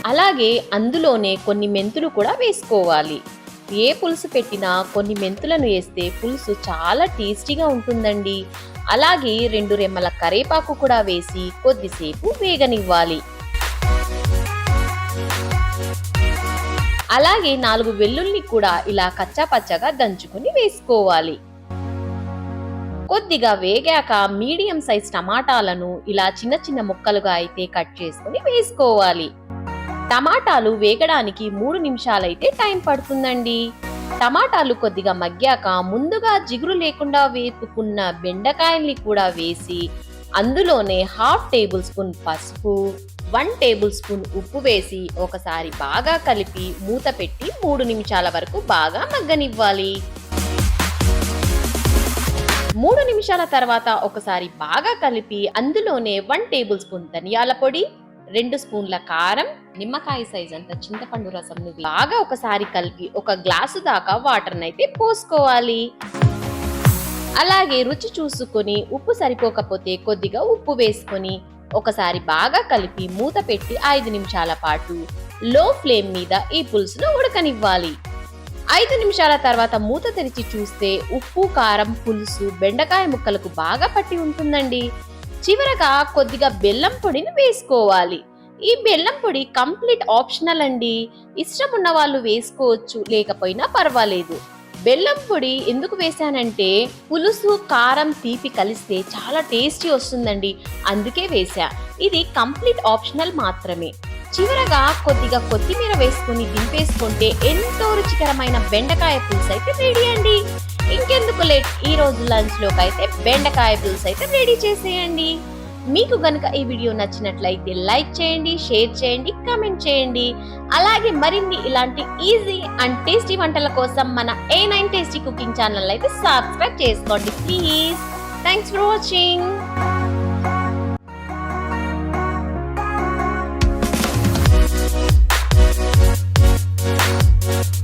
అలాగే అందులోనే కొన్ని మెంతులు కూడా వేసుకోవాలి. ఏ పులుసు పెట్టినా కొన్ని మెంతులను వేస్తే పులుసు చాలా టేస్టీగా ఉంటుందండి. అలాగే 2 రెమ్మల కరేపాకు కూడా వేసి కొద్దిసేపు వేగనివ్వాలి. అలాగే 4 వెల్లుల్ని కూడా ఇలా కచ్చాపచ్చాగా దంచుకొని వేసుకోవాలి. కొద్దిగా వేగాక మీడియం సైజ్ టమాటాలను ఇలా చిన్న చిన్న ముక్కలుగా అయితే కట్ చేసుకొని వేసుకోవాలి. టమాటాలు వేగడానికి 3 నిమిషాలైతే టైం పడుతుందండి. టమాటాలు కొద్దిగా మగ్గాక ముందుగా జిగురు లేకుండా వేపుకున్న బెండకాయల్ని కూడా వేసి అందులోనే 1/2 టేబుల్ స్పూన్ పసుపు, 1 టేబుల్ స్పూన్ ఉప్పు వేసి ఒకసారి బాగా కలిపి మూత పెట్టి 3 నిమిషాల వరకు బాగా మగ్గనివ్వాలి. 3 నిమిషాల తర్వాత ఒకసారి బాగా కలిపి అందులోనే 1 టేబుల్ స్పూన్ ధనియాల పొడి, 2 స్పూన్ల కారం, నిమ్మకాయ సైజ్ అంత చింతపండు రసంను బాగా ఒకసారి కలిపి 1 గ్లాసు దాకా వాటర్ నైతే పోసుకోవాలి. అలాగే రుచి చూసుకొని ఉప్పు సరిపోకపోతే కొద్దిగా ఉప్పు వేసుకొని ఒకసారి బాగా కలిపి మూత పెట్టి 5 నిమిషాల పాటు లో ఫ్లేమ్ మీద ఈ పులుసును ఉడకనివ్వాలి. 5 నిమిషాల తర్వాత మూత తెరిచి చూస్తే ఉప్పు, కారం, పులుసు బెండకాయ ముక్కలకు బాగా పట్టి ఉంటుందండి. చివరగా కొద్దిగా బెల్లం పొడిని వేసుకోవాలి. ఈ బెల్లం పొడి కంప్లీట్ ఆప్షనల్ అండి. ఇష్టం ఉన్న వాళ్ళు వేసుకోవచ్చు, లేకపోయినా పర్వాలేదు. బెల్లం పొడి ఎందుకు వేసానంటే పులుసు, కారం, తీపి కలిస్తే చాలా టేస్టీ వస్తుందండి, అందుకే వేసా. ఇది కంప్లీట్ ఆప్షనల్ మాత్రమే. చివరగా కొద్దిగా కొత్తిమీర వేసుకుని దింపేసుకుంటే ఎంతో రుచికరమైన బెండకాయ పులుసు అయితే రెడీ అండి. ఇంకెందుకు లేట్, ఈ రోజు లంచ్ లోకి అయితే బెండకాయ పులుసు అయితే రెడీ చేసేయండి. మీకు గనుక ఈ వీడియో నచ్చినట్లయితే లైక్ చేయండి, షేర్ చేయండి, కామెంట్ చేయండి. అలాగే మరిన్ని ఇలాంటి ఈజీ అండ్ టేస్టీ వంటల కోసం మన A9 టేస్టీ కుకింగ్ ఛానల్ అయితే సబ్స్క్రైబ్ చేసుకోండి ప్లీజ్. Thanks for watching.